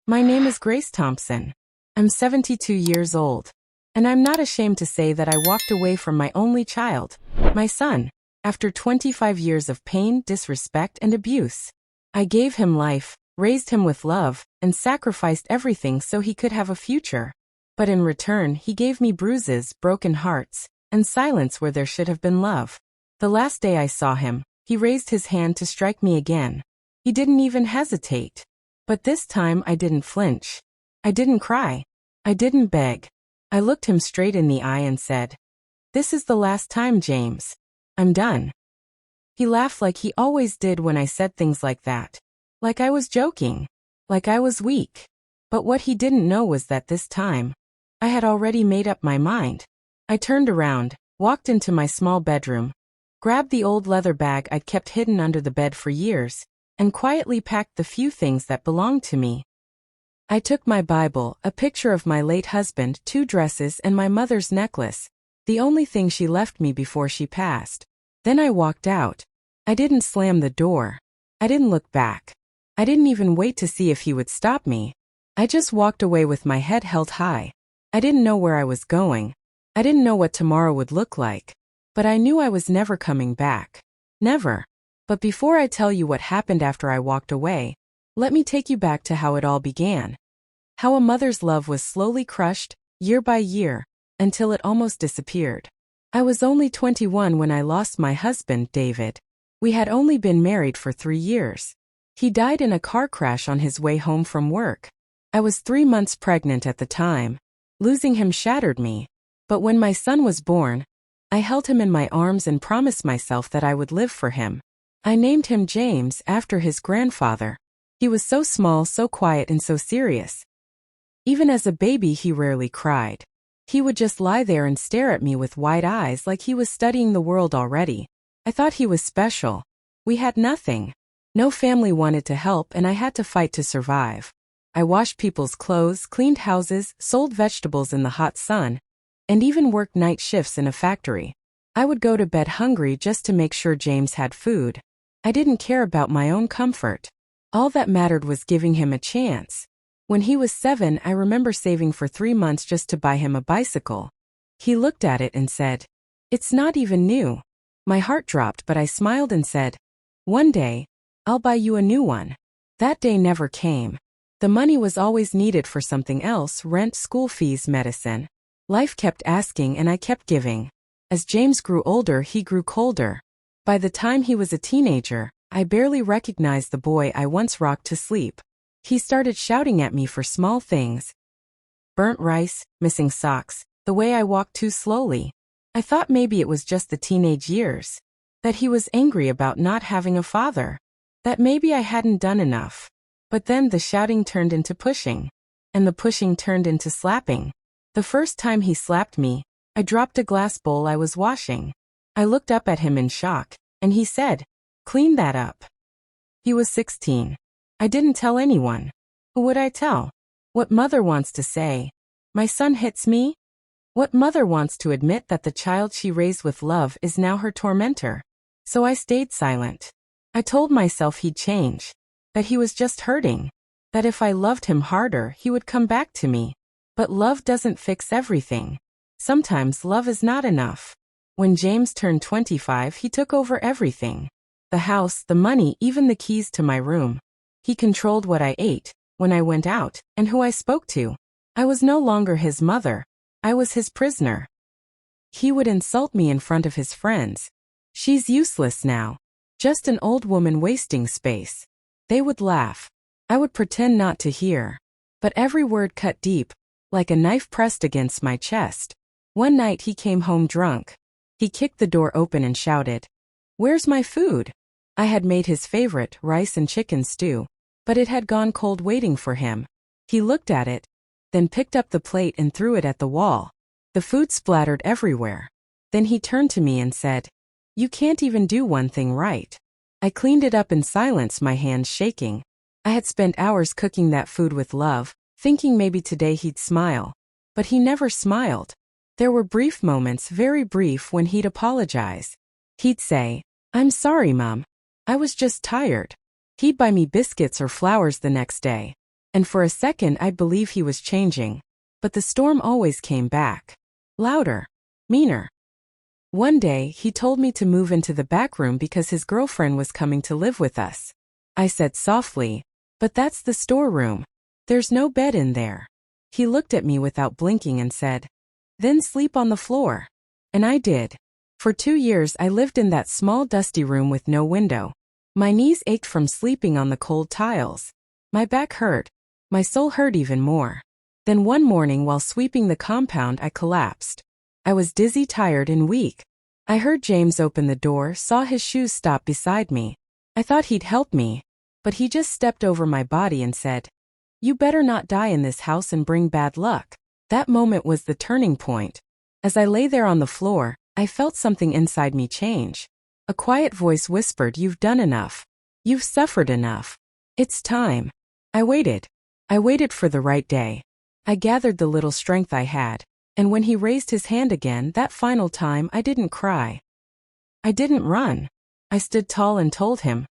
My name is Grace Thompson. I'm 72 years old. And I'm not ashamed to say that I walked away from my only child, my son, after 25 years of pain, disrespect, and abuse. I gave him life, raised him with love, and sacrificed everything so he could have a future. But in return, he gave me bruises, broken hearts, and silence where there should have been love. The last day I saw him, he raised his hand to strike me again. He didn't even hesitate. But this time I didn't flinch. I didn't cry. I didn't beg. I looked him straight in the eye and said, "This is the last time, James. I'm done." He laughed like he always did when I said things like that. Like I was joking. Like I was weak. But what he didn't know was that this time, I had already made up my mind. I turned around, walked into my small bedroom, grabbed the old leather bag I'd kept hidden under the bed for years, and quietly packed the few things that belonged to me. I took my Bible, a picture of my late husband, 2 dresses, and my mother's necklace, the only thing she left me before she passed. Then I walked out. I didn't slam the door. I didn't look back. I didn't even wait to see if he would stop me. I just walked away with my head held high. I didn't know where I was going. I didn't know what tomorrow would look like. But I knew I was never coming back. Never. But before I tell you what happened after I walked away, let me take you back to how it all began. How a mother's love was slowly crushed, year by year, until it almost disappeared. I was only 21 when I lost my husband, David. We had only been married for 3 years. He died in a car crash on his way home from work. I was 3 months pregnant at the time. Losing him shattered me. But when my son was born, I held him in my arms and promised myself that I would live for him. I named him James after his grandfather. He was so small, so quiet, and so serious. Even as a baby, he rarely cried. He would just lie there and stare at me with wide eyes like he was studying the world already. I thought he was special. We had nothing. No family wanted to help, and I had to fight to survive. I washed people's clothes, cleaned houses, sold vegetables in the hot sun, and even worked night shifts in a factory. I would go to bed hungry just to make sure James had food. I didn't care about my own comfort. All that mattered was giving him a chance. When he was 7, I remember saving for 3 months just to buy him a bicycle. He looked at it and said, "It's not even new." My heart dropped, but I smiled and said, "One day, I'll buy you a new one." That day never came. The money was always needed for something else: rent, school fees, medicine. Life kept asking and I kept giving. As James grew older, he grew colder. By the time he was a teenager, I barely recognized the boy I once rocked to sleep. He started shouting at me for small things. Burnt rice, missing socks, the way I walked too slowly. I thought maybe it was just the teenage years. That he was angry about not having a father. That maybe I hadn't done enough. But then the shouting turned into pushing. And the pushing turned into slapping. The first time he slapped me, I dropped a glass bowl I was washing. I looked up at him in shock, and he said, "Clean that up." He was 16. I didn't tell anyone. Who would I tell? What mother wants to say, "My son hits me"? What mother wants to admit that the child she raised with love is now her tormentor? So I stayed silent. I told myself he'd change. That he was just hurting. That if I loved him harder, he would come back to me. But love doesn't fix everything. Sometimes love is not enough. When James turned 25, he took over everything. The house, the money, even the keys to my room. He controlled what I ate, when I went out, and who I spoke to. I was no longer his mother. I was his prisoner. He would insult me in front of his friends. "She's useless now. Just an old woman wasting space." They would laugh. I would pretend not to hear. But every word cut deep, like a knife pressed against my chest. One night he came home drunk. He kicked the door open and shouted, "Where's my food?" I had made his favorite, rice and chicken stew, but it had gone cold waiting for him. He looked at it, then picked up the plate and threw it at the wall. The food splattered everywhere. Then he turned to me and said, "You can't even do one thing right." I cleaned it up in silence, my hands shaking. I had spent hours cooking that food with love, thinking maybe today he'd smile. But he never smiled. There were brief moments, very brief, when he'd apologize. He'd say, "I'm sorry, Mom. I was just tired." He'd buy me biscuits or flowers the next day. and for a second I'd believe he was changing. But the storm always came back. Louder. Meaner. One day, he told me to move into the back room because his girlfriend was coming to live with us. I said softly, "But that's the storeroom. There's no bed in there." He looked at me without blinking and said, "Then sleep on the floor." And I did. For 2 years I lived in that small dusty room with no window. My knees ached from sleeping on the cold tiles. My back hurt. My soul hurt even more. Then one morning while sweeping the compound I collapsed. I was dizzy, tired, and weak. I heard James open the door, saw his shoes stop beside me. I thought he'd help me, but he just stepped over my body and said, "You better not die in this house and bring bad luck." That moment was the turning point. As I lay there on the floor, I felt something inside me change. A quiet voice whispered, "You've done enough. You've suffered enough. It's time." I waited. I waited for the right day. I gathered the little strength I had, and when he raised his hand again, that final time, I didn't cry. I didn't run. I stood tall and told him,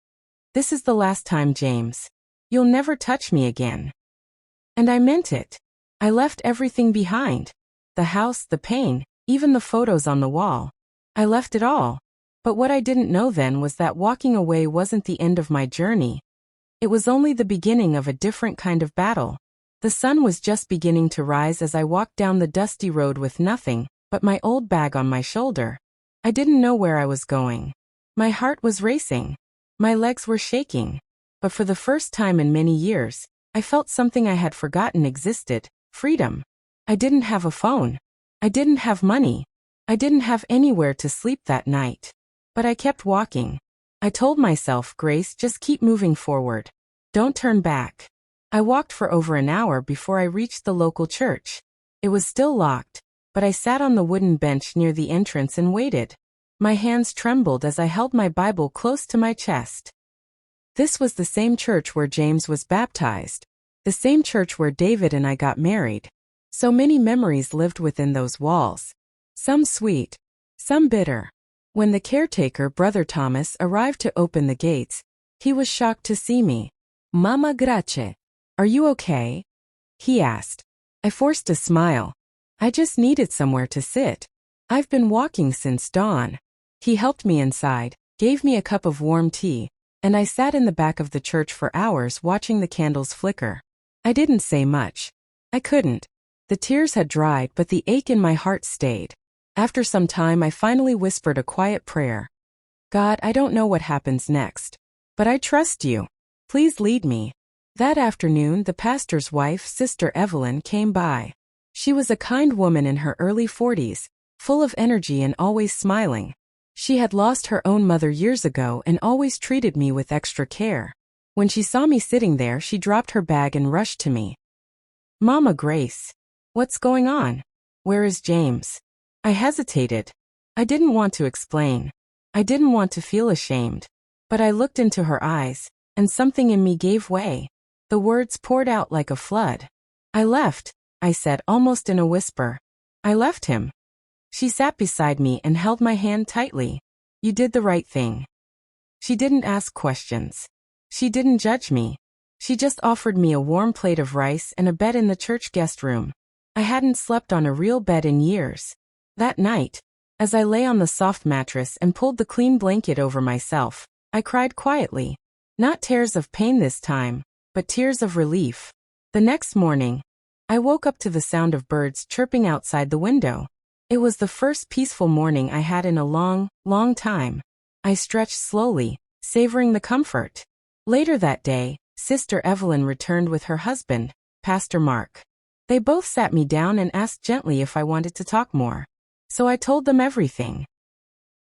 "This is the last time, James. You'll never touch me again." And I meant it. I left everything behind. The house, the pain, even the photos on the wall. I left it all. But what I didn't know then was that walking away wasn't the end of my journey. It was only the beginning of a different kind of battle. The sun was just beginning to rise as I walked down the dusty road with nothing but my old bag on my shoulder. I didn't know where I was going. My heart was racing. My legs were shaking. But for the first time in many years, I felt something I had forgotten existed: freedom. I didn't have a phone. I didn't have money. I didn't have anywhere to sleep that night. But I kept walking. I told myself, "Grace, just keep moving forward. Don't turn back." I walked for over an hour before I reached the local church. It was still locked, but I sat on the wooden bench near the entrance and waited. My hands trembled as I held my Bible close to my chest. This was the same church where James was baptized. The same church where David and I got married. So many memories lived within those walls. Some sweet, some bitter. When the caretaker, Brother Thomas, arrived to open the gates, he was shocked to see me. "Mama Grace, are you okay?" he asked. I forced a smile. "I just needed somewhere to sit. I've been walking since dawn." He helped me inside, gave me a cup of warm tea, and I sat in the back of the church for hours watching the candles flicker. I didn't say much. I couldn't. The tears had dried, but the ache in my heart stayed. After some time I finally whispered a quiet prayer. "God, I don't know what happens next, but I trust you. Please lead me." That afternoon, the pastor's wife, Sister Evelyn, came by. She was a kind woman in her early 40s, full of energy and always smiling. She had lost her own mother years ago and always treated me with extra care. When she saw me sitting there, she dropped her bag and rushed to me. "Mama Grace, what's going on? Where is James?" I hesitated. I didn't want to explain. I didn't want to feel ashamed. But I looked into her eyes, and something in me gave way. The words poured out like a flood. "I left," I said almost in a whisper. "I left him." She sat beside me and held my hand tightly. "You did the right thing." She didn't ask questions. She didn't judge me. She just offered me a warm plate of rice and a bed in the church guest room. I hadn't slept on a real bed in years. That night, as I lay on the soft mattress and pulled the clean blanket over myself, I cried quietly. Not tears of pain this time, but tears of relief. The next morning, I woke up to the sound of birds chirping outside the window. It was the first peaceful morning I had in a long, long time. I stretched slowly, savoring the comfort. Later that day, Sister Evelyn returned with her husband, Pastor Mark. They both sat me down and asked gently if I wanted to talk more. So I told them everything.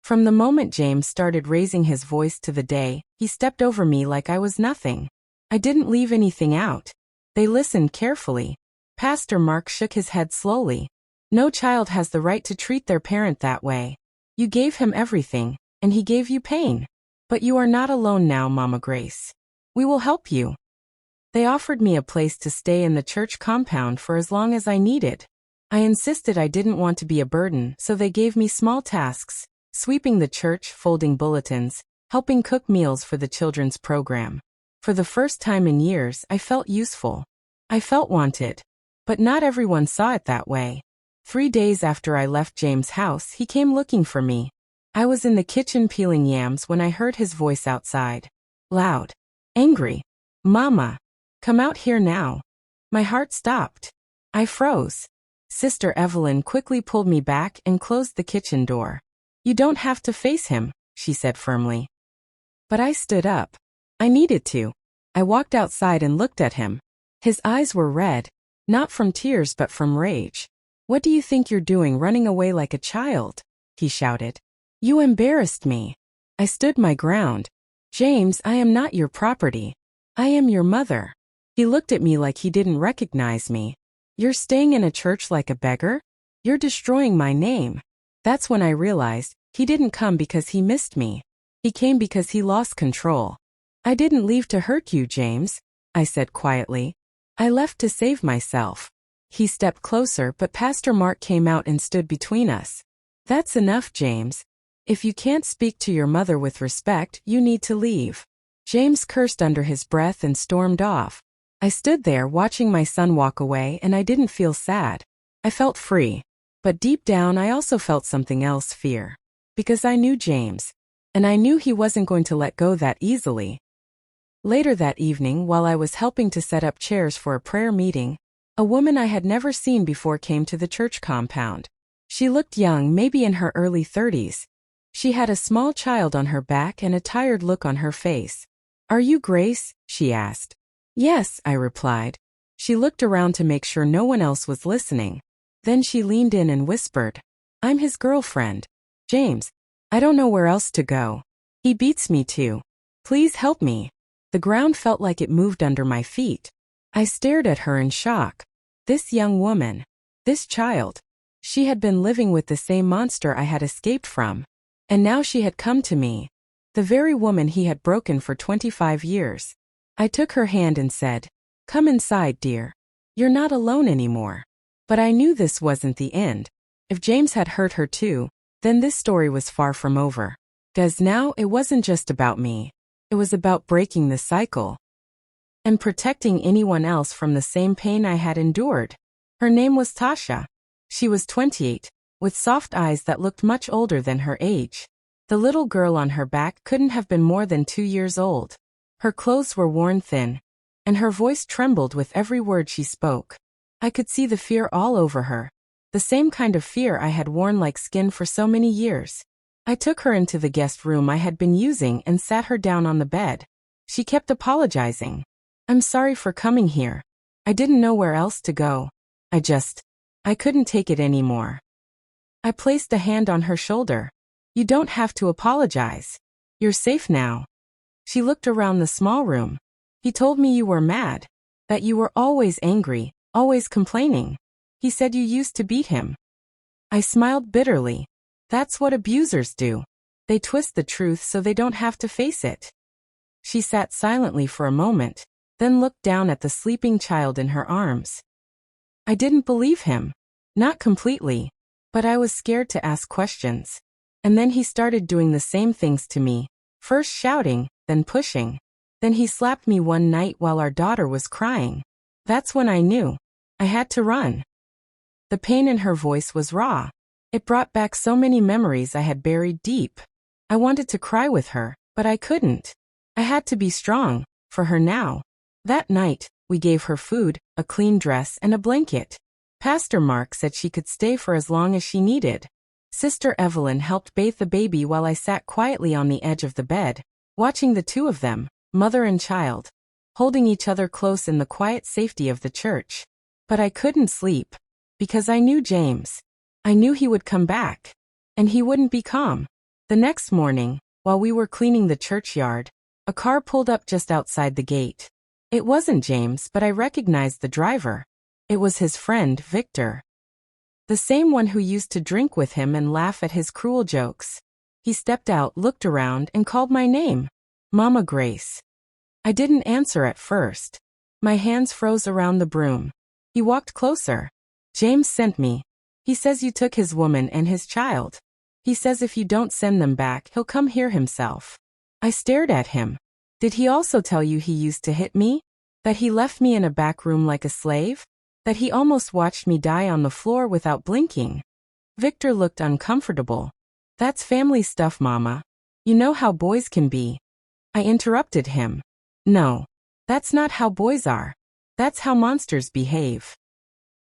From the moment James started raising his voice to the day he stepped over me like I was nothing. I didn't leave anything out. They listened carefully. Pastor Mark shook his head slowly. "No child has the right to treat their parent that way. You gave him everything, and he gave you pain. But you are not alone now, Mama Grace. We will help you." They offered me a place to stay in the church compound for as long as I needed. I insisted I didn't want to be a burden, so they gave me small tasks: sweeping the church, folding bulletins, helping cook meals for the children's program. For the first time in years, I felt useful. I felt wanted. But not everyone saw it that way. 3 days after I left James' house, he came looking for me. I was in the kitchen peeling yams when I heard his voice outside. Loud. Angry. Mama. Come out here now. My heart stopped. I froze. Sister Evelyn quickly pulled me back and closed the kitchen door. You don't have to face him, she said firmly. But I stood up. I needed to. I walked outside and looked at him. His eyes were red, not from tears but from rage. What do you think you're doing running away like a child? He shouted. You embarrassed me. I stood my ground. James, I am not your property. I am your mother. He looked at me like he didn't recognize me. You're staying in a church like a beggar? You're destroying my name. That's when I realized he didn't come because he missed me. He came because he lost control. I didn't leave to hurt you, James, I said quietly. I left to save myself. He stepped closer, but Pastor Mark came out and stood between us. That's enough, James. If you can't speak to your mother with respect, you need to leave. James cursed under his breath and stormed off. I stood there watching my son walk away, and I didn't feel sad. I felt free. But deep down I also felt something else, fear. Because I knew James. And I knew he wasn't going to let go that easily. Later that evening, while I was helping to set up chairs for a prayer meeting, a woman I had never seen before came to the church compound. She looked young, maybe in her early 30s. She had a small child on her back and a tired look on her face. Are you Grace? She asked. Yes, I replied. She looked around to make sure no one else was listening. Then she leaned in and whispered, I'm his girlfriend. James. I don't know where else to go. He beats me too. Please help me. The ground felt like it moved under my feet. I stared at her in shock. This young woman. This child. She had been living with the same monster I had escaped from. And now she had come to me. The very woman he had broken for 25 years. I took her hand and said, Come inside, dear. You're not alone anymore. But I knew this wasn't the end. If James had hurt her too, then this story was far from over. 'Cause now it wasn't just about me. It was about breaking the cycle. And protecting anyone else from the same pain I had endured. Her name was Tasha. She was 28, with soft eyes that looked much older than her age. The little girl on her back couldn't have been more than 2 years old. Her clothes were worn thin, and her voice trembled with every word she spoke. I could see the fear all over her, the same kind of fear I had worn like skin for so many years. I took her into the guest room I had been using and sat her down on the bed. She kept apologizing. I'm sorry for coming here. I didn't know where else to go. I couldn't take it anymore. I placed a hand on her shoulder. You don't have to apologize. You're safe now. She looked around the small room. He told me you were mad. That you were always angry, always complaining. He said you used to beat him. I smiled bitterly. That's what abusers do. They twist the truth so they don't have to face it. She sat silently for a moment, then looked down at the sleeping child in her arms. I didn't believe him. Not completely. But I was scared to ask questions. And then he started doing the same things to me. First shouting, then pushing. Then he slapped me one night while our daughter was crying. That's when I knew. I had to run. The pain in her voice was raw. It brought back so many memories I had buried deep. I wanted to cry with her, but I couldn't. I had to be strong, for her now. That night, we gave her food, a clean dress, and a blanket. Pastor Mark said she could stay for as long as she needed. Sister Evelyn helped bathe the baby while I sat quietly on the edge of the bed, watching the two of them, mother and child, holding each other close in the quiet safety of the church. But I couldn't sleep, because I knew James. I knew he would come back, and he wouldn't be calm. The next morning, while we were cleaning the churchyard, a car pulled up just outside the gate. It wasn't James, but I recognized the driver. It was his friend, Victor. The same one who used to drink with him and laugh at his cruel jokes. He stepped out, looked around, and called my name. Mama Grace. I didn't answer at first. My hands froze around the broom. He walked closer. James sent me. He says you took his woman and his child. He says if you don't send them back, he'll come here himself. I stared at him. Did he also tell you he used to hit me? That he left me in a back room like a slave? That he almost watched me die on the floor without blinking? Victor looked uncomfortable. That's family stuff, Mama. You know how boys can be. I interrupted him. No. That's not how boys are. That's how monsters behave.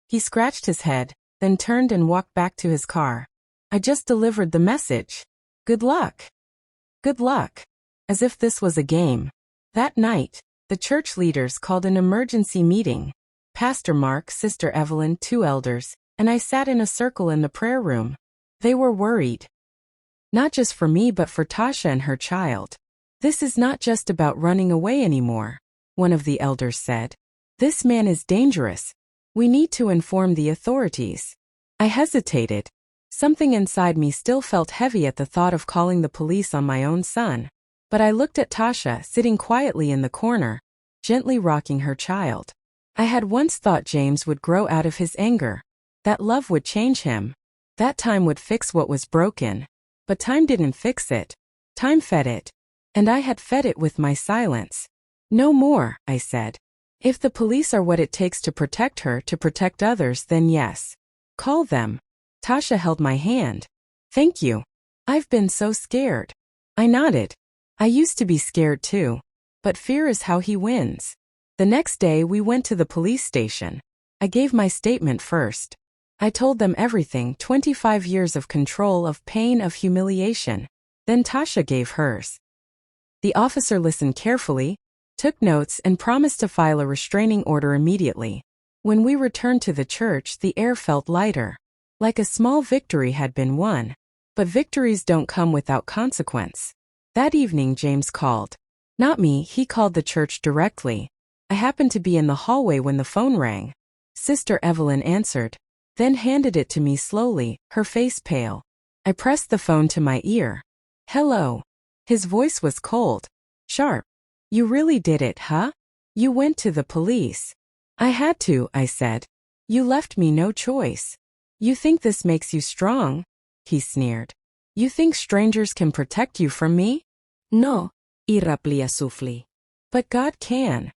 He scratched his head, then turned and walked back to his car. I just delivered the message. Good luck. Good luck. As if this was a game. That night, the church leaders called an emergency meeting. Pastor Mark, Sister Evelyn, 2 elders, and I sat in a circle in the prayer room. They were worried. Not just for me but for Tasha and her child. This is not just about running away anymore, one of the elders said. This man is dangerous. We need to inform the authorities. I hesitated. Something inside me still felt heavy at the thought of calling the police on my own son. But I looked at Tasha sitting quietly in the corner, gently rocking her child. I had once thought James would grow out of his anger. That love would change him. That time would fix what was broken. But time didn't fix it. Time fed it. And I had fed it with my silence. No more, I said. If the police are what it takes to protect her, to protect others, then yes. Call them. Tasha held my hand. Thank you. I've been so scared. I nodded. I used to be scared too. But fear is how he wins. The next day we went to the police station. I gave my statement first. I told them everything, 25 years of control, of pain, of humiliation. Then Tasha gave hers. The officer listened carefully, took notes, and promised to file a restraining order immediately. When we returned to the church, the air felt lighter. Like a small victory had been won. But victories don't come without consequence. That evening James called. Not me, he called the church directly. I happened to be in the hallway when the phone rang. Sister Evelyn answered, then handed it to me slowly, her face pale. I pressed the phone to my ear. Hello. His voice was cold, sharp. You really did it, huh? You went to the police. I had to, I said. You left me no choice. You think this makes you strong? He sneered. You think strangers can protect you from me? No, iraplia sufli. But God can.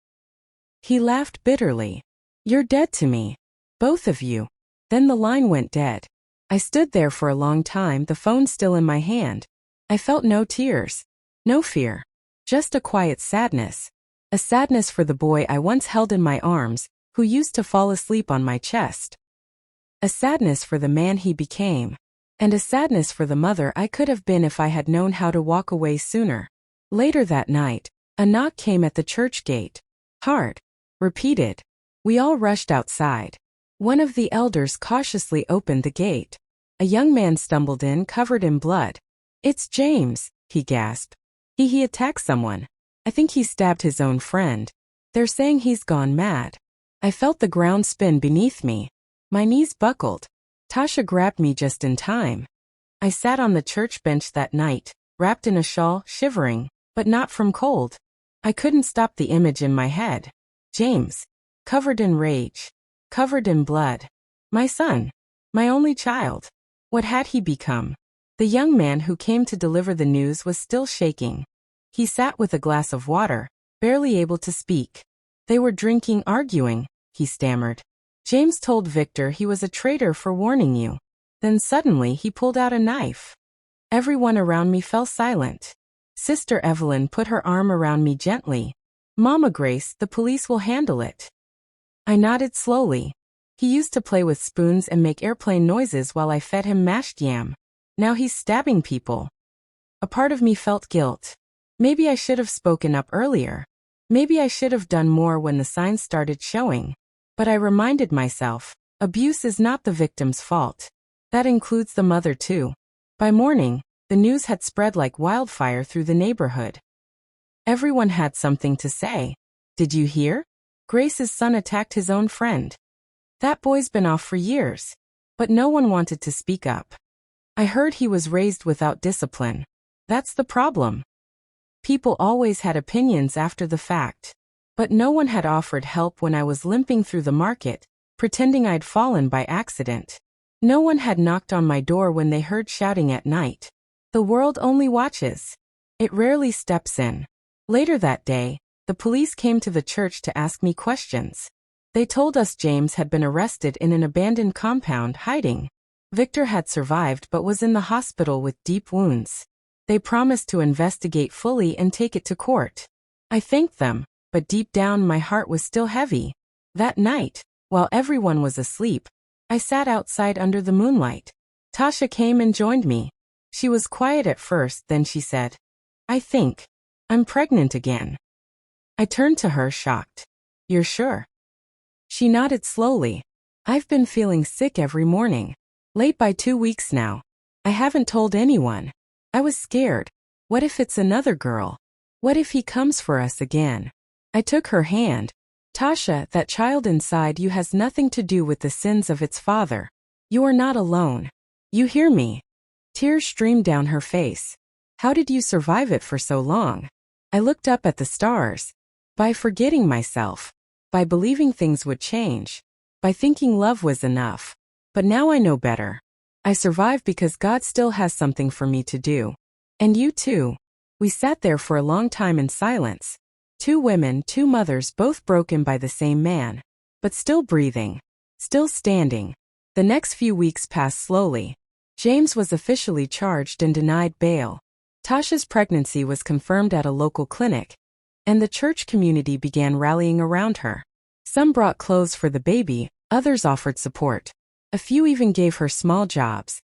He laughed bitterly. You're dead to me. Both of you. Then the line went dead. I stood there for a long time, the phone still in my hand. I felt no tears. No fear. Just a quiet sadness. A sadness for the boy I once held in my arms, who used to fall asleep on my chest. A sadness for the man he became. And a sadness for the mother I could have been if I had known how to walk away sooner. Later that night, a knock came at the church gate. Hard. Repeated. We all rushed outside. One of the elders cautiously opened the gate. A young man stumbled in, covered in blood. It's James, he gasped. He attacked someone. I think he stabbed his own friend. They're saying he's gone mad. I felt the ground spin beneath me. My knees buckled. Tasha grabbed me just in time. I sat on the church bench that night, wrapped in a shawl, shivering, but not from cold. I couldn't stop the image in my head. James. Covered in rage. Covered in blood. My son. My only child. What had he become? The young man who came to deliver the news was still shaking. He sat with a glass of water, barely able to speak. They were drinking, arguing, he stammered. James told Victor he was a traitor for warning you. Then suddenly he pulled out a knife. Everyone around me fell silent. Sister Evelyn put her arm around me gently. Mama Grace, the police will handle it. I nodded slowly. He used to play with spoons and make airplane noises while I fed him mashed yam. Now he's stabbing people. A part of me felt guilt. Maybe I should have spoken up earlier. Maybe I should have done more when the signs started showing. But I reminded myself, abuse is not the victim's fault. That includes the mother too. By morning, the news had spread like wildfire through the neighborhood. Everyone had something to say. Did you hear? Grace's son attacked his own friend. That boy's been off for years. But no one wanted to speak up. I heard he was raised without discipline. That's the problem. People always had opinions after the fact. But no one had offered help when I was limping through the market, pretending I'd fallen by accident. No one had knocked on my door when they heard shouting at night. The world only watches. It rarely steps in. Later that day, The police came to the church to ask me questions. They told us James had been arrested in an abandoned compound hiding. Victor had survived but was in the hospital with deep wounds. They promised to investigate fully and take it to court. I thanked them, but deep down my heart was still heavy. That night, while everyone was asleep, I sat outside under the moonlight. Tasha came and joined me. She was quiet at first, then she said, "I think I'm pregnant again." I turned to her, shocked. "You're sure?" She nodded slowly. "I've been feeling sick every morning. Late by 2 weeks now. I haven't told anyone. I was scared. What if it's another girl? What if he comes for us again?" I took her hand. "Tasha, that child inside you has nothing to do with the sins of its father. You are not alone. You hear me?" Tears streamed down her face. "How did you survive it for so long?" I looked up at the stars. By forgetting myself. By believing things would change. By thinking love was enough. But now I know better. I survived because God still has something for me to do. And you too. We sat there for a long time in silence. 2 women, 2 mothers, both broken by the same man. But still breathing. Still standing. The next few weeks passed slowly. James was officially charged and denied bail. Tasha's pregnancy was confirmed at a local clinic. And the church community began rallying around her. Some brought clothes for the baby, others offered support. A few even gave her small jobs.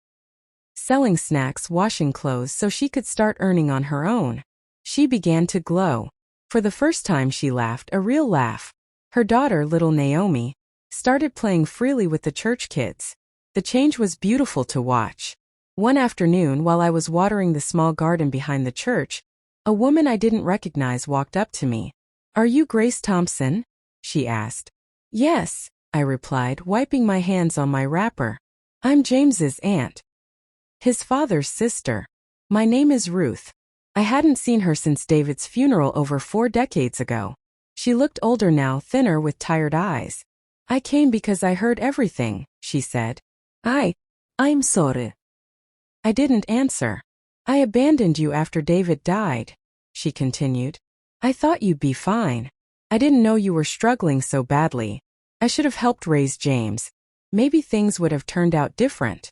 Selling snacks, washing clothes so she could start earning on her own. She began to glow. For the first time she laughed, a real laugh. Her daughter, little Naomi, started playing freely with the church kids. The change was beautiful to watch. One afternoon, while I was watering the small garden behind the church, a woman I didn't recognize walked up to me. "Are you Grace Thompson?" she asked. "Yes," I replied, wiping my hands on my wrapper. "I'm James's aunt. His father's sister. My name is Ruth." I hadn't seen her since David's funeral over 4 decades ago. She looked older now, thinner with tired eyes. "I came because I heard everything," she said. I'm sorry." I didn't answer. "I abandoned you after David died," she continued. "I thought you'd be fine. I didn't know you were struggling so badly. I should have helped raise James. Maybe things would have turned out different."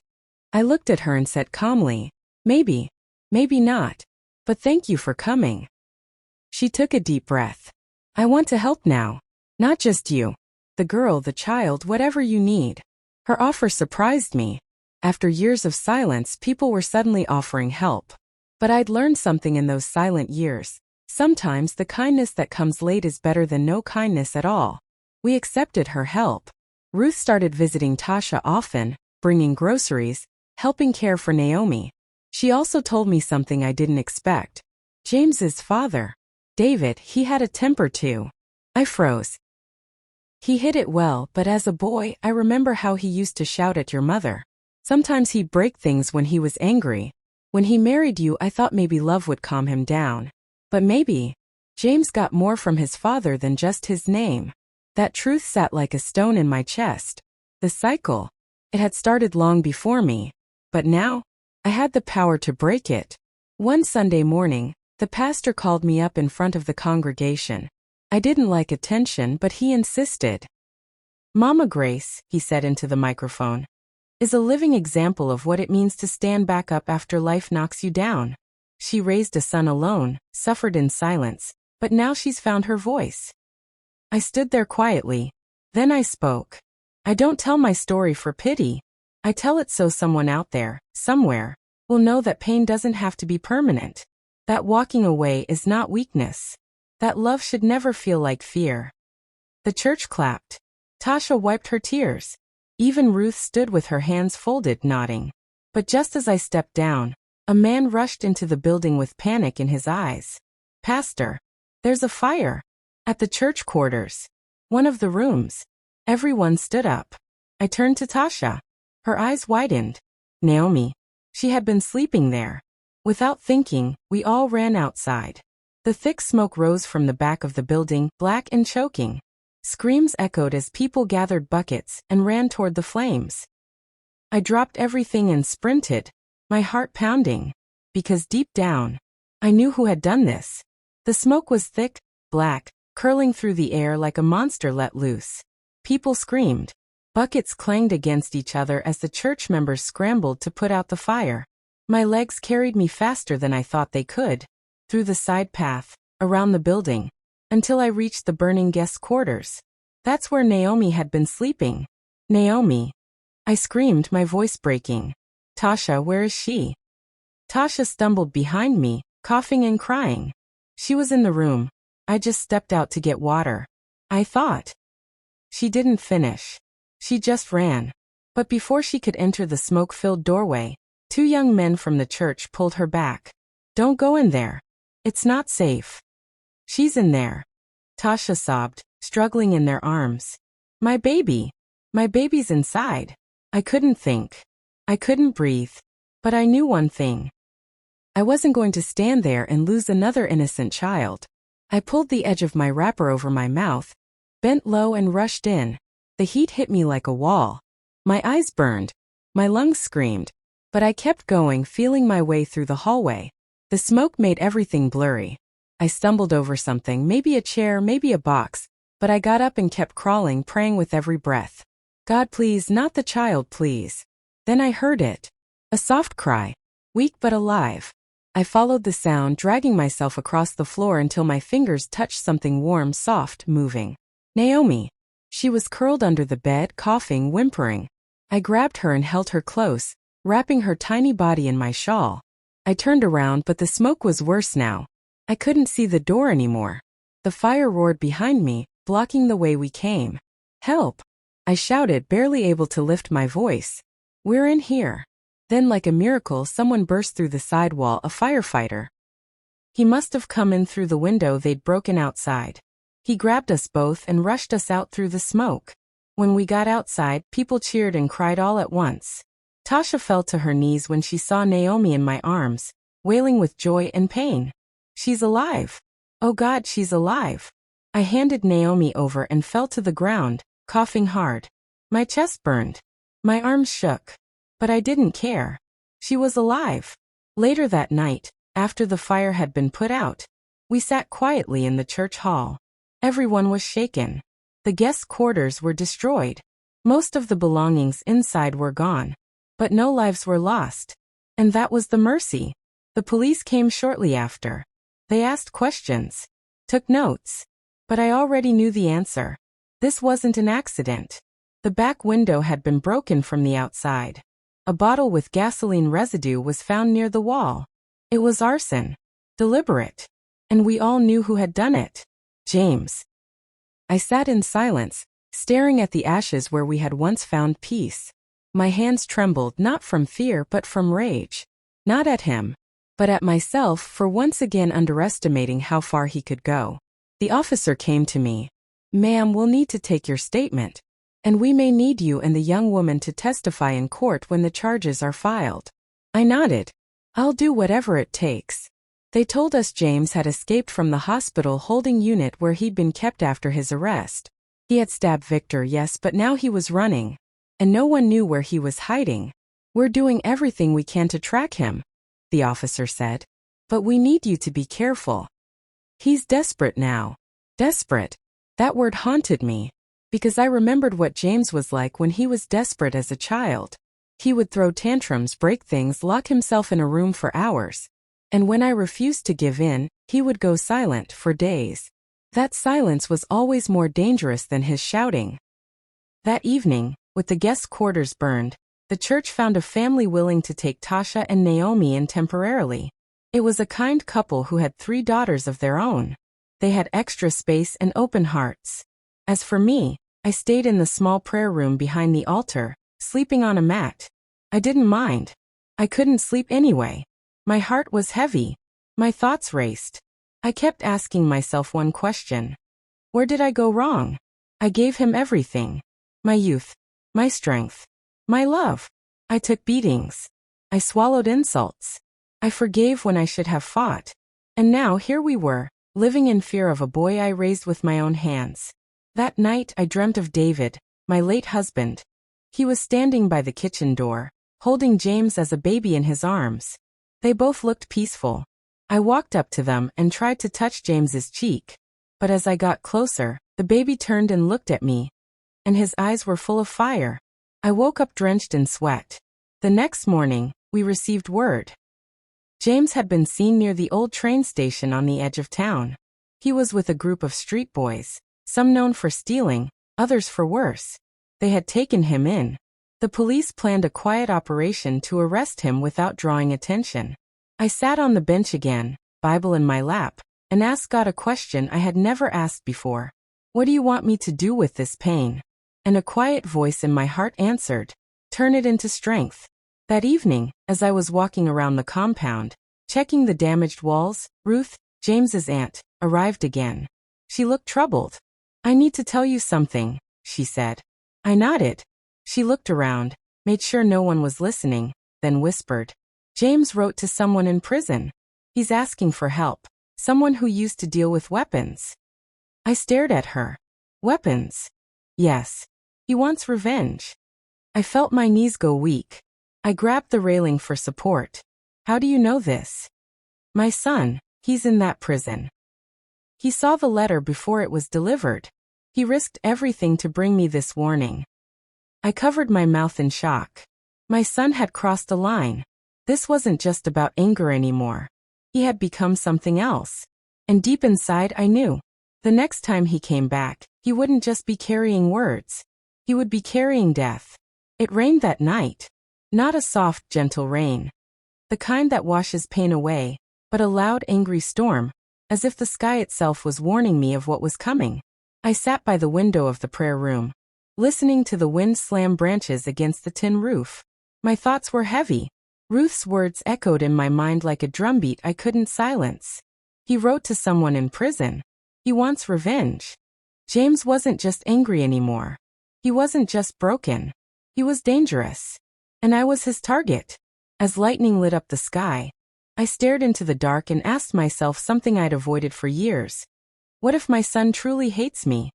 I looked at her and said calmly, "Maybe, maybe not. But thank you for coming." She took a deep breath. "I want to help now. Not just you. The girl, the child, whatever you need." Her offer surprised me. After years of silence, people were suddenly offering help. But I'd learned something in those silent years. Sometimes the kindness that comes late is better than no kindness at all. We accepted her help. Ruth started visiting Tasha often, bringing groceries, helping care for Naomi. She also told me something I didn't expect. James's father, David, he had a temper too. I froze. He hid it well, but as a boy, I remember how he used to shout at your mother. Sometimes he'd break things when he was angry. When he married you, I thought maybe love would calm him down. But maybe James got more from his father than just his name. That truth sat like a stone in my chest. The cycle. It had started long before me. But now, I had the power to break it. One Sunday morning, the pastor called me up in front of the congregation. I didn't like attention, but he insisted. "Mama Grace," he said into the microphone, "is a living example of what it means to stand back up after life knocks you down. She raised a son alone, suffered in silence, but now she's found her voice." I stood there quietly. Then I spoke. "I don't tell my story for pity. I tell it so someone out there, somewhere, will know that pain doesn't have to be permanent. That walking away is not weakness. That love should never feel like fear." The church clapped. Tasha wiped her tears. Even Ruth stood with her hands folded, nodding. But just as I stepped down, a man rushed into the building with panic in his eyes. "Pastor, there's a fire at the church quarters. One of the rooms." Everyone stood up. I turned to Tasha. Her eyes widened. Naomi. She had been sleeping there. Without thinking, we all ran outside. The thick smoke rose from the back of the building, black and choking. Screams echoed as people gathered buckets and ran toward the flames. I dropped everything and sprinted, my heart pounding. Because deep down, I knew who had done this. The smoke was thick, black, curling through the air like a monster let loose. People screamed. Buckets clanged against each other as the church members scrambled to put out the fire. My legs carried me faster than I thought they could, through the side path, around the building, until I reached the burning guest quarters. That's where Naomi had been sleeping. Naomi! I screamed, my voice breaking. Tasha, where is she? Tasha stumbled behind me, coughing and crying. She was in the room. I just stepped out to get water. I thought. She didn't finish. She just ran. But before she could enter the smoke-filled doorway, two young men from the church pulled her back. Don't go in there. It's not safe. She's in there. Tasha sobbed, struggling in their arms. My baby. My baby's inside. I couldn't think. I couldn't breathe. But I knew one thing. I wasn't going to stand there and lose another innocent child. I pulled the edge of my wrapper over my mouth, bent low and rushed in. The heat hit me like a wall. My eyes burned. My lungs screamed. But I kept going, feeling my way through the hallway. The smoke made everything blurry. I stumbled over something, maybe a chair, maybe a box, but I got up and kept crawling, praying with every breath. God, please, not the child, please. Then I heard it. A soft cry. Weak but alive. I followed the sound, dragging myself across the floor until my fingers touched something warm, soft, moving. Naomi. She was curled under the bed, coughing, whimpering. I grabbed her and held her close, wrapping her tiny body in my shawl. I turned around, but the smoke was worse now. I couldn't see the door anymore. The fire roared behind me, blocking the way we came. Help! I shouted, barely able to lift my voice. We're in here. Then, like a miracle, someone burst through the side wall, a firefighter. He must have come in through the window they'd broken outside. He grabbed us both and rushed us out through the smoke. When we got outside, people cheered and cried all at once. Tasha fell to her knees when she saw Naomi in my arms, wailing with joy and pain. She's alive. Oh God, she's alive. I handed Naomi over and fell to the ground, coughing hard. My chest burned. My arms shook. But I didn't care. She was alive. Later that night, after the fire had been put out, we sat quietly in the church hall. Everyone was shaken. The guest quarters were destroyed. Most of the belongings inside were gone. But no lives were lost. And that was the mercy. The police came shortly after. They asked questions. Took notes. But I already knew the answer. This wasn't an accident. The back window had been broken from the outside. A bottle with gasoline residue was found near the wall. It was arson. Deliberate. And we all knew who had done it. James. I sat in silence, staring at the ashes where we had once found peace. My hands trembled, not from fear but from rage. Not at him, but at myself for once again underestimating how far he could go. The officer came to me. Ma'am, we'll need to take your statement. And we may need you and the young woman to testify in court when the charges are filed. I nodded. I'll do whatever it takes. They told us James had escaped from the hospital holding unit where he'd been kept after his arrest. He had stabbed Victor, yes, but now he was running. And no one knew where he was hiding. We're doing everything we can to track him, the officer said. But we need you to be careful. He's desperate now. Desperate. That word haunted me. Because I remembered what James was like when he was desperate as a child. He would throw tantrums, break things, lock himself in a room for hours. And when I refused to give in, he would go silent for days. That silence was always more dangerous than his shouting. That evening, with the guest quarters burned, the church found a family willing to take Tasha and Naomi in temporarily. It was a kind couple who had 3 daughters of their own. They had extra space and open hearts. As for me, I stayed in the small prayer room behind the altar, sleeping on a mat. I didn't mind. I couldn't sleep anyway. My heart was heavy. My thoughts raced. I kept asking myself one question. Where did I go wrong? I gave him everything. My youth. My strength. My love. I took beatings. I swallowed insults. I forgave when I should have fought. And now here we were, living in fear of a boy I raised with my own hands. That night I dreamt of David, my late husband. He was standing by the kitchen door, holding James as a baby in his arms. They both looked peaceful. I walked up to them and tried to touch James's cheek. But as I got closer, the baby turned and looked at me, and his eyes were full of fire. I woke up drenched in sweat. The next morning, we received word. James had been seen near the old train station on the edge of town. He was with a group of street boys, some known for stealing, others for worse. They had taken him in. The police planned a quiet operation to arrest him without drawing attention. I sat on the bench again, Bible in my lap, and asked God a question I had never asked before. What do you want me to do with this pain? And a quiet voice in my heart answered, turn it into strength. That evening, as I was walking around the compound, checking the damaged walls, Ruth, James's aunt, arrived again. She looked troubled. I need to tell you something, she said. I nodded. She looked around, made sure no one was listening, then whispered. James wrote to someone in prison. He's asking for help. Someone who used to deal with weapons. I stared at her. Weapons? Yes. He wants revenge. I felt my knees go weak. I grabbed the railing for support. How do you know this? My son, he's in that prison. He saw the letter before it was delivered. He risked everything to bring me this warning. I covered my mouth in shock. My son had crossed a line. This wasn't just about anger anymore. He had become something else. And deep inside I knew. The next time he came back, he wouldn't just be carrying words. He would be carrying death. It rained that night. Not a soft, gentle rain. The kind that washes pain away, but a loud, angry storm, as if the sky itself was warning me of what was coming. I sat by the window of the prayer room, listening to the wind slam branches against the tin roof. My thoughts were heavy. Ruth's words echoed in my mind like a drumbeat I couldn't silence. He wrote to someone in prison. He wants revenge. James wasn't just angry anymore. He wasn't just broken. He was dangerous. And I was his target. As lightning lit up the sky, I stared into the dark and asked myself something I'd avoided for years. What if my son truly hates me?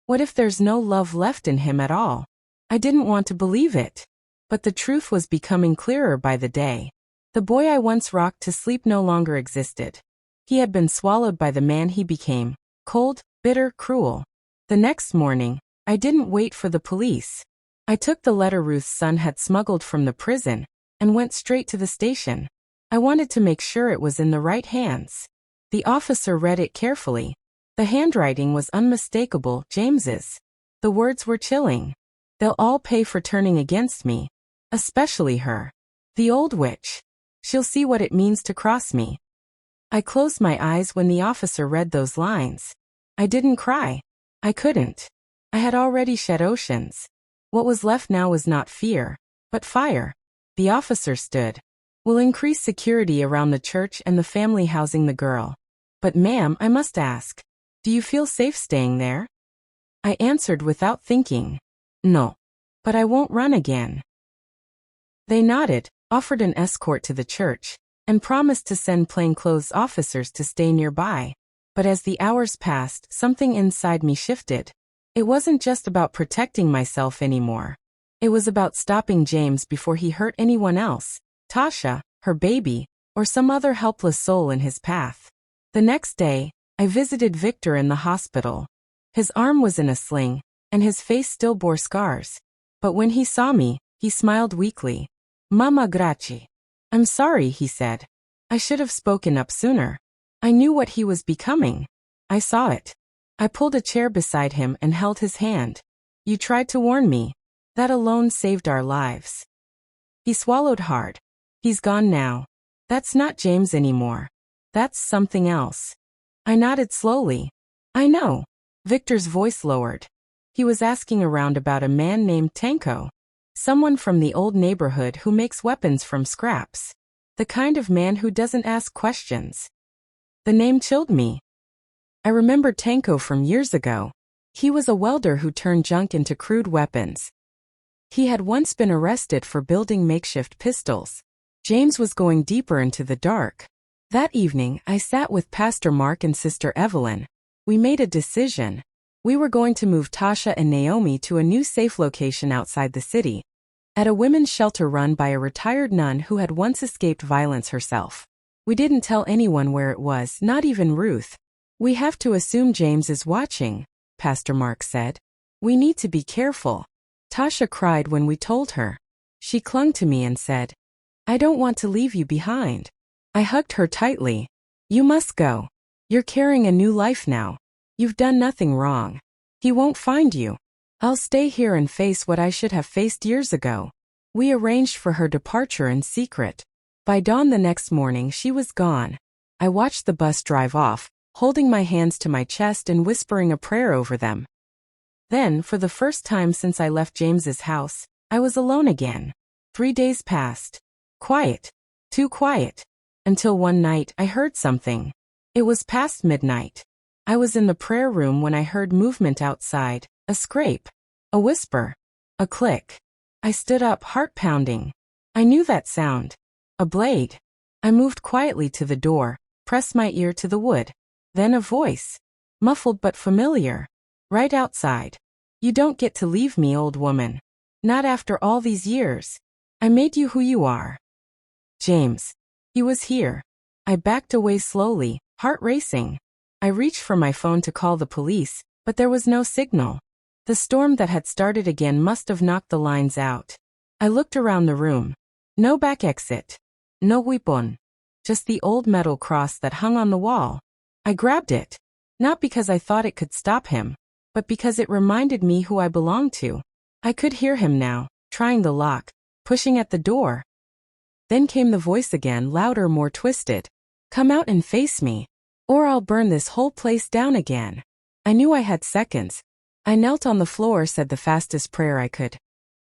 What if there's no love left in him at all? I didn't want to believe it. But the truth was becoming clearer by the day. The boy I once rocked to sleep no longer existed. He had been swallowed by the man he became, cold, bitter, cruel. The next morning, I didn't wait for the police. I took the letter Ruth's son had smuggled from the prison and went straight to the station. I wanted to make sure it was in the right hands. The officer read it carefully. The handwriting was unmistakable, James's. The words were chilling. They'll all pay for turning against me. Especially her. The old witch. She'll see what it means to cross me. I closed my eyes when the officer read those lines. I didn't cry. I couldn't. I had already shed oceans. What was left now was not fear, but fire. The officer stood. We'll increase security around the church and the family housing the girl. But ma'am, I must ask, do you feel safe staying there? I answered without thinking. No. But I won't run again. They nodded, offered an escort to the church, and promised to send plainclothes officers to stay nearby. But as the hours passed, something inside me shifted. It wasn't just about protecting myself anymore. It was about stopping James before he hurt anyone else, Tasha, her baby, or some other helpless soul in his path. The next day, I visited Victor in the hospital. His arm was in a sling, and his face still bore scars. But when he saw me, he smiled weakly. Mama graci. I'm sorry, he said. I should have spoken up sooner. I knew what he was becoming. I saw it. I pulled a chair beside him and held his hand. You tried to warn me. That alone saved our lives. He swallowed hard. He's gone now. That's not James anymore. That's something else. I nodded slowly. I know. Victor's voice lowered. He was asking around about a man named Tanko. Someone from the old neighborhood who makes weapons from scraps. The kind of man who doesn't ask questions. The name chilled me. I remembered Tanko from years ago. He was a welder who turned junk into crude weapons. He had once been arrested for building makeshift pistols. James was going deeper into the dark. That evening, I sat with Pastor Mark and Sister Evelyn. We made a decision. We were going to move Tasha and Naomi to a new safe location outside the city, at a women's shelter run by a retired nun who had once escaped violence herself. We didn't tell anyone where it was, not even Ruth. We have to assume James is watching, Pastor Mark said. We need to be careful. Tasha cried when we told her. She clung to me and said, I don't want to leave you behind. I hugged her tightly. You must go. You're carrying a new life now. You've done nothing wrong. He won't find you. I'll stay here and face what I should have faced years ago. We arranged for her departure in secret. By dawn the next morning she was gone. I watched the bus drive off, holding my hands to my chest and whispering a prayer over them. Then, for the first time since I left James's house, I was alone again. 3 days passed. Quiet. Too quiet. Until one night I heard something. It was past midnight. I was in the prayer room when I heard movement outside, a scrape, a whisper, a click. I stood up, heart pounding. I knew that sound. A blade. I moved quietly to the door, pressed my ear to the wood. Then a voice. Muffled but familiar. Right outside. You don't get to leave me, old woman. Not after all these years. I made you who you are. James. He was here. I backed away slowly, heart racing. I reached for my phone to call the police, but there was no signal. The storm that had started again must have knocked the lines out. I looked around the room. No back exit. No weapon. Just the old metal cross that hung on the wall. I grabbed it. Not because I thought it could stop him, but because it reminded me who I belonged to. I could hear him now, trying the lock, pushing at the door. Then came the voice again, louder, more twisted. Come out and face me, or I'll burn this whole place down again. I knew I had seconds. I knelt on the floor, said the fastest prayer I could.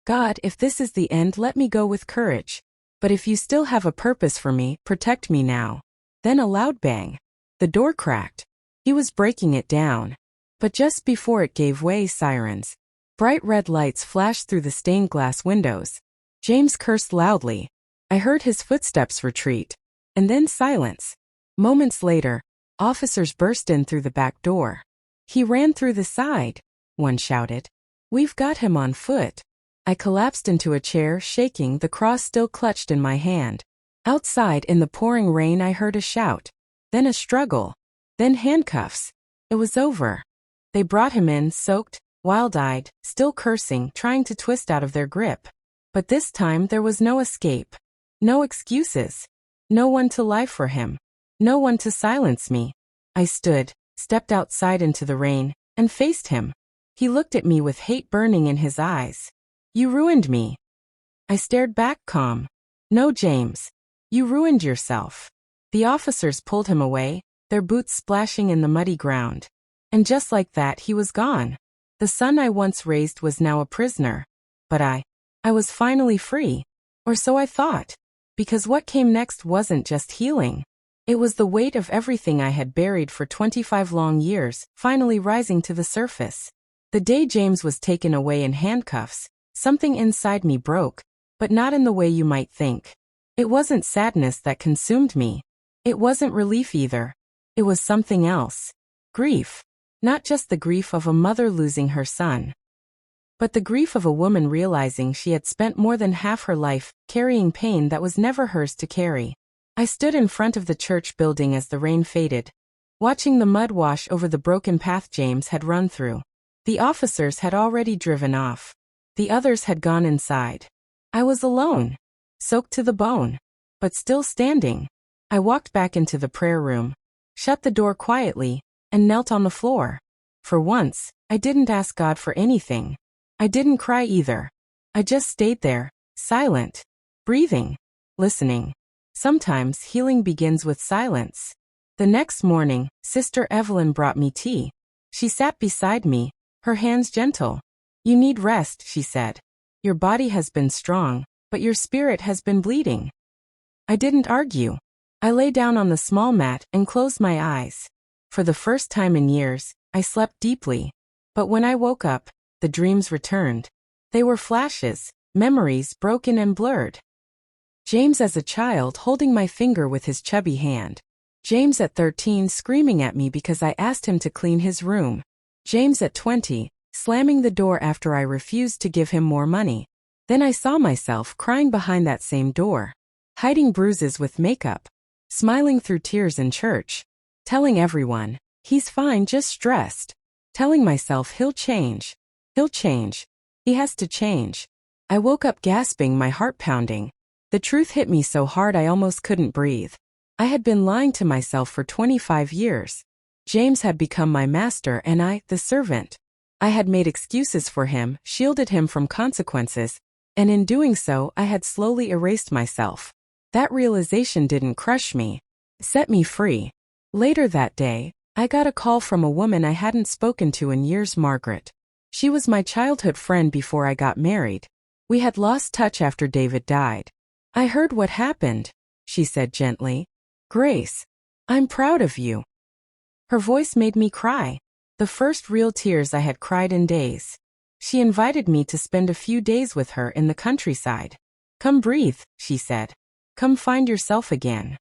God, if this is the end, let me go with courage. But if you still have a purpose for me, protect me now. Then a loud bang. The door cracked. He was breaking it down. But just before it gave way, sirens. Bright red lights flashed through the stained glass windows. James cursed loudly. I heard his footsteps retreat. And then silence. Moments later, officers burst in through the back door. He ran through the side, one shouted. We've got him on foot. I collapsed into a chair, shaking, the cross still clutched in my hand. Outside in the pouring rain I heard a shout. Then a struggle. Then handcuffs. It was over. They brought him in, soaked, wild-eyed, still cursing, trying to twist out of their grip. But this time there was no escape. No excuses. No one to lie for him. No one to silence me. I stood, stepped outside into the rain, and faced him. He looked at me with hate burning in his eyes. You ruined me. I stared back, calm. No, James. You ruined yourself. The officers pulled him away, their boots splashing in the muddy ground. And just like that he was gone. The son I once raised was now a prisoner. But I was finally free. Or so I thought. Because what came next wasn't just healing. It was the weight of everything I had buried for 25 long years, finally rising to the surface. The day James was taken away in handcuffs, something inside me broke, but not in the way you might think. It wasn't sadness that consumed me. It wasn't relief either. It was something else. Grief. Not just the grief of a mother losing her son, but the grief of a woman realizing she had spent more than half her life carrying pain that was never hers to carry. I stood in front of the church building as the rain faded, watching the mud wash over the broken path James had run through. The officers had already driven off. The others had gone inside. I was alone, soaked to the bone, but still standing. I walked back into the prayer room, shut the door quietly, and knelt on the floor. For once, I didn't ask God for anything. I didn't cry either. I just stayed there, silent, breathing, listening. Sometimes healing begins with silence. The next morning, Sister Evelyn brought me tea. She sat beside me, her hands gentle. You need rest, she said. Your body has been strong, but your spirit has been bleeding. I didn't argue. I lay down on the small mat and closed my eyes. For the first time in years, I slept deeply. But when I woke up, the dreams returned. They were flashes, memories broken and blurred. James as a child holding my finger with his chubby hand. James at 13 screaming at me because I asked him to clean his room. James at 20, slamming the door after I refused to give him more money. Then I saw myself crying behind that same door, hiding bruises with makeup, smiling through tears in church, telling everyone, He's fine, just stressed. Telling myself he'll change. He'll change. He has to change. I woke up gasping, my heart pounding. The truth hit me so hard I almost couldn't breathe. I had been lying to myself for 25 years. James had become my master and I, the servant. I had made excuses for him, shielded him from consequences, and in doing so, I had slowly erased myself. That realization didn't crush me. It set me free. Later that day, I got a call from a woman I hadn't spoken to in years, Margaret. She was my childhood friend before I got married. We had lost touch after David died. I heard what happened, she said gently. Grace, I'm proud of you. Her voice made me cry. The first real tears I had cried in days. She invited me to spend a few days with her in the countryside. Come breathe, she said. Come find yourself again.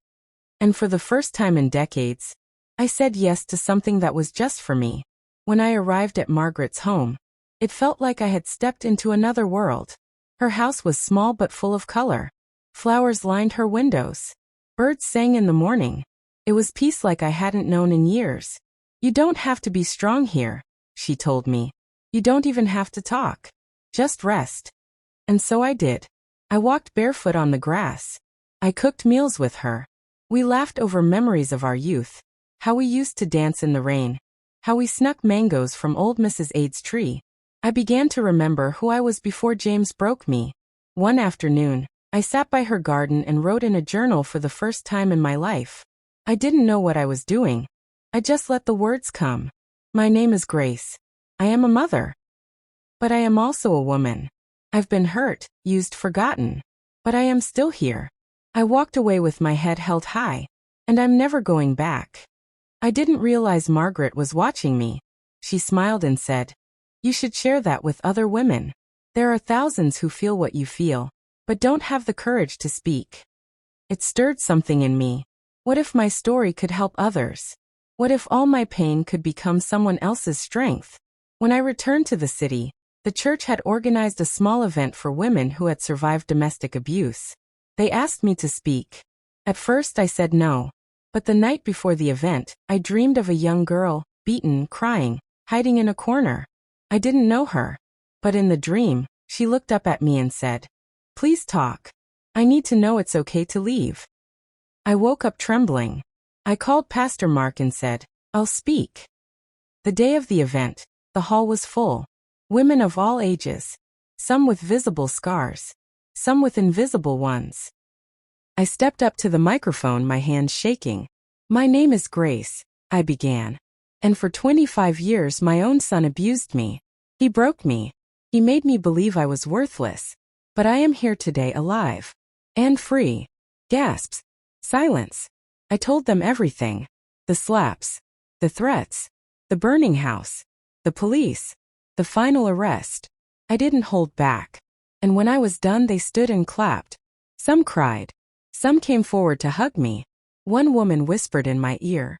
And for the first time in decades, I said yes to something that was just for me. When I arrived at Margaret's home, it felt like I had stepped into another world. Her house was small but full of color. Flowers lined her windows. Birds sang in the morning. It was peace like I hadn't known in years. You don't have to be strong here, she told me. You don't even have to talk. Just rest. And so I did. I walked barefoot on the grass. I cooked meals with her. We laughed over memories of our youth. How we used to dance in the rain. How we snuck mangoes from old Mrs. Ade's tree. I began to remember who I was before James broke me. One afternoon, I sat by her garden and wrote in a journal for the first time in my life. I didn't know what I was doing. I just let the words come. My name is Grace. I am a mother. But I am also a woman. I've been hurt, used, forgotten. But I am still here. I walked away with my head held high. And I'm never going back. I didn't realize Margaret was watching me. She smiled and said, You should share that with other women. There are thousands who feel what you feel, but don't have the courage to speak. It stirred something in me. What if my story could help others? What if all my pain could become someone else's strength? When I returned to the city, the church had organized a small event for women who had survived domestic abuse. They asked me to speak. At first I said no. But the night before the event, I dreamed of a young girl, beaten, crying, hiding in a corner. I didn't know her. But in the dream, she looked up at me and said, Please talk. I need to know it's okay to leave. I woke up trembling. I called Pastor Mark and said, I'll speak. The day of the event, the hall was full. Women of all ages. Some with visible scars. Some with invisible ones. I stepped up to the microphone, my hands shaking. My name is Grace, I began. And for 25 years my own son abused me. He broke me. He made me believe I was worthless. But I am here today alive. And free. Gasps. Silence. I told them everything. The slaps. The threats. The burning house. The police. The final arrest. I didn't hold back. And when I was done they stood and clapped. Some cried. Some came forward to hug me. One woman whispered in my ear.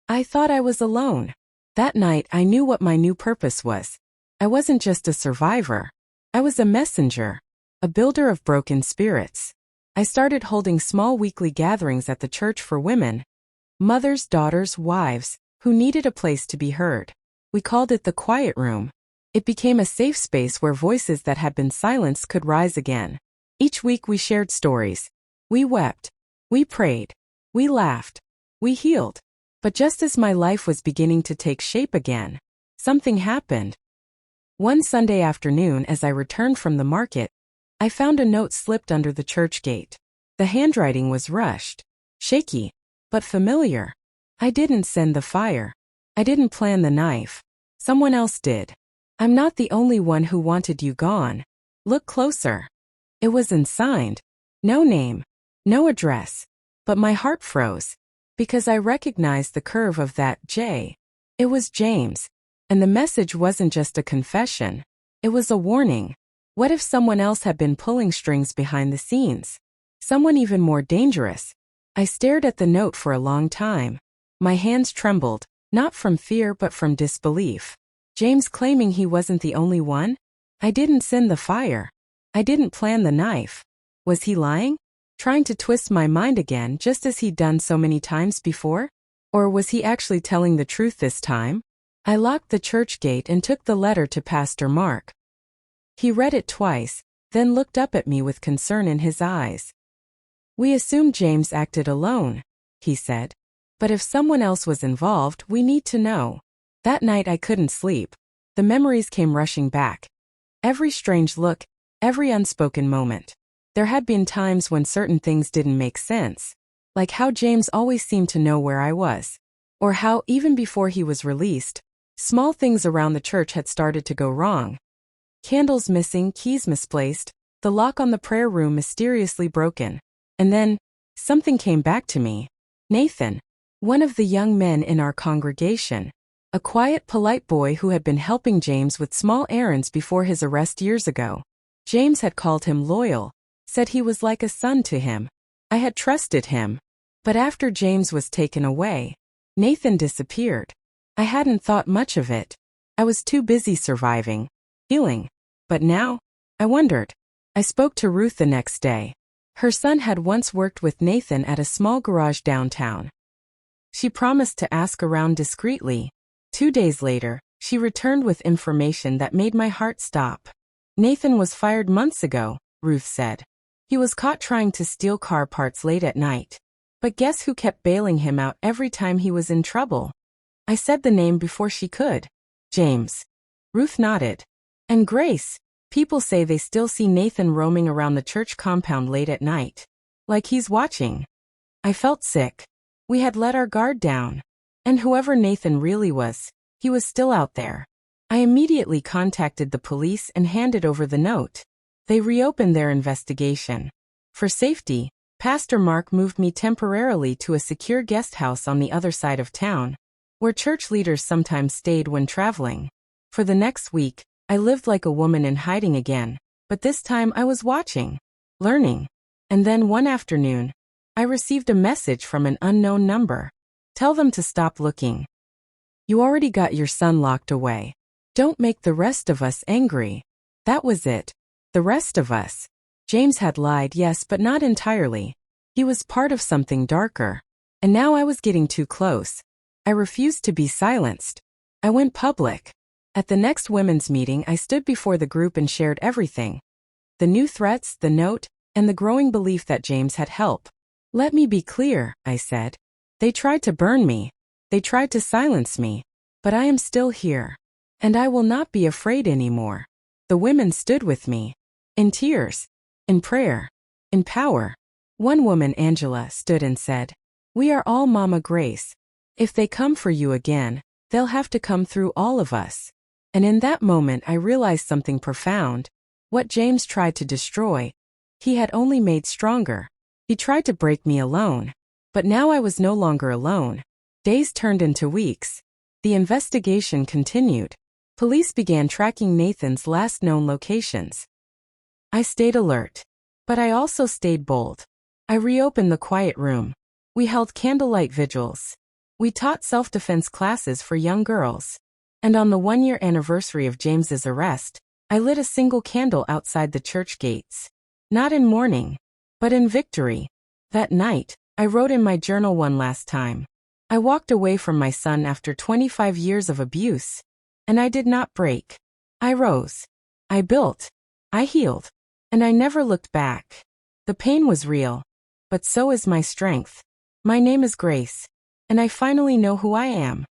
I thought I was alone. That night I knew what my new purpose was. I wasn't just a survivor. I was a messenger. A builder of broken spirits. I started holding small weekly gatherings at the church for women. Mothers, daughters, wives, who needed a place to be heard. We called it the quiet room. It became a safe space where voices that had been silenced could rise again. Each week we shared stories. We wept. We prayed. We laughed. We healed. But just as my life was beginning to take shape again, something happened. One Sunday afternoon as I returned from the market, I found a note slipped under the church gate. The handwriting was rushed, shaky, but familiar. I didn't send the fire. I didn't plan the knife. Someone else did. I'm not the only one who wanted you gone. Look closer. It wasn't signed. No name. No address. But my heart froze. Because I recognized the curve of that J. It was James. And the message wasn't just a confession. It was a warning. What if someone else had been pulling strings behind the scenes? Someone even more dangerous. I stared at the note for a long time. My hands trembled, not from fear but from disbelief. James claiming he wasn't the only one? I didn't send the fire. I didn't plan the knife. Was he lying? Trying to twist my mind again just as he'd done so many times before? Or was he actually telling the truth this time? I locked the church gate and took the letter to Pastor Mark. He read it twice, then looked up at me with concern in his eyes. "We assumed James acted alone," he said. "But if someone else was involved, we need to know." That night I couldn't sleep. The memories came rushing back. Every strange look, every unspoken moment. There had been times when certain things didn't make sense, like how James always seemed to know where I was, or how, even before he was released, small things around the church had started to go wrong. Candles missing, keys misplaced, the lock on the prayer room mysteriously broken. And then, something came back to me. Nathan, one of the young men in our congregation, a quiet, polite boy who had been helping James with small errands before his arrest years ago. James had called him loyal, said he was like a son to him. I had trusted him. But after James was taken away, Nathan disappeared. I hadn't thought much of it. I was too busy surviving, healing. But now, I wondered. I spoke to Ruth the next day. Her son had once worked with Nathan at a small garage downtown. She promised to ask around discreetly. 2 days later, she returned with information that made my heart stop. "Nathan was fired months ago," Ruth said. "He was caught trying to steal car parts late at night. But guess who kept bailing him out every time he was in trouble?" I said the name before she could. "James." Ruth nodded. "And Grace, people say they still see Nathan roaming around the church compound late at night. Like he's watching." I felt sick. We had let our guard down. And whoever Nathan really was, he was still out there. I immediately contacted the police and handed over the note. They reopened their investigation. For safety, Pastor Mark moved me temporarily to a secure guest house on the other side of town, where church leaders sometimes stayed when traveling. For the next week, I lived like a woman in hiding again, but this time I was watching, learning. And then one afternoon, I received a message from an unknown number. "Tell them to stop looking. You already got your son locked away. Don't make the rest of us angry." That was it. The rest of us. James had lied, yes, but not entirely. He was part of something darker. And now I was getting too close. I refused to be silenced. I went public. At the next women's meeting, I stood before the group and shared everything. The new threats, the note, and the growing belief that James had help. "Let me be clear," I said. "They tried to burn me. They tried to silence me. But I am still here. And I will not be afraid anymore." The women stood with me. In tears. In prayer. In power. One woman, Angela, stood and said, "We are all Mama Grace. If they come for you again, they'll have to come through all of us." And in that moment I realized something profound. What James tried to destroy, he had only made stronger. He tried to break me alone. But now I was no longer alone. Days turned into weeks. The investigation continued. Police began tracking Nathan's last known locations. I stayed alert. But I also stayed bold. I reopened the quiet room. We held candlelight vigils. We taught self-defense classes for young girls. And on the 1-year anniversary of James's arrest, I lit a single candle outside the church gates. Not in mourning, but in victory. That night, I wrote in my journal one last time. I walked away from my son after 25 years of abuse. And I did not break. I rose. I built. I healed. And I never looked back. The pain was real. But so is my strength. My name is Grace. And I finally know who I am.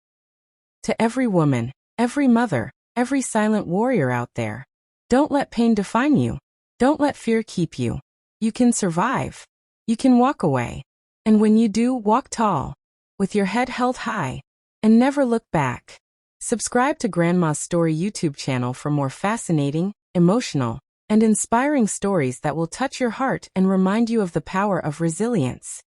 To every woman, every mother, every silent warrior out there, don't let pain define you. Don't let fear keep you. You can survive. You can walk away. And when you do, walk tall, with your head held high, and never look back. Subscribe to Grandma's Story YouTube channel for more fascinating, emotional, and inspiring stories that will touch your heart and remind you of the power of resilience.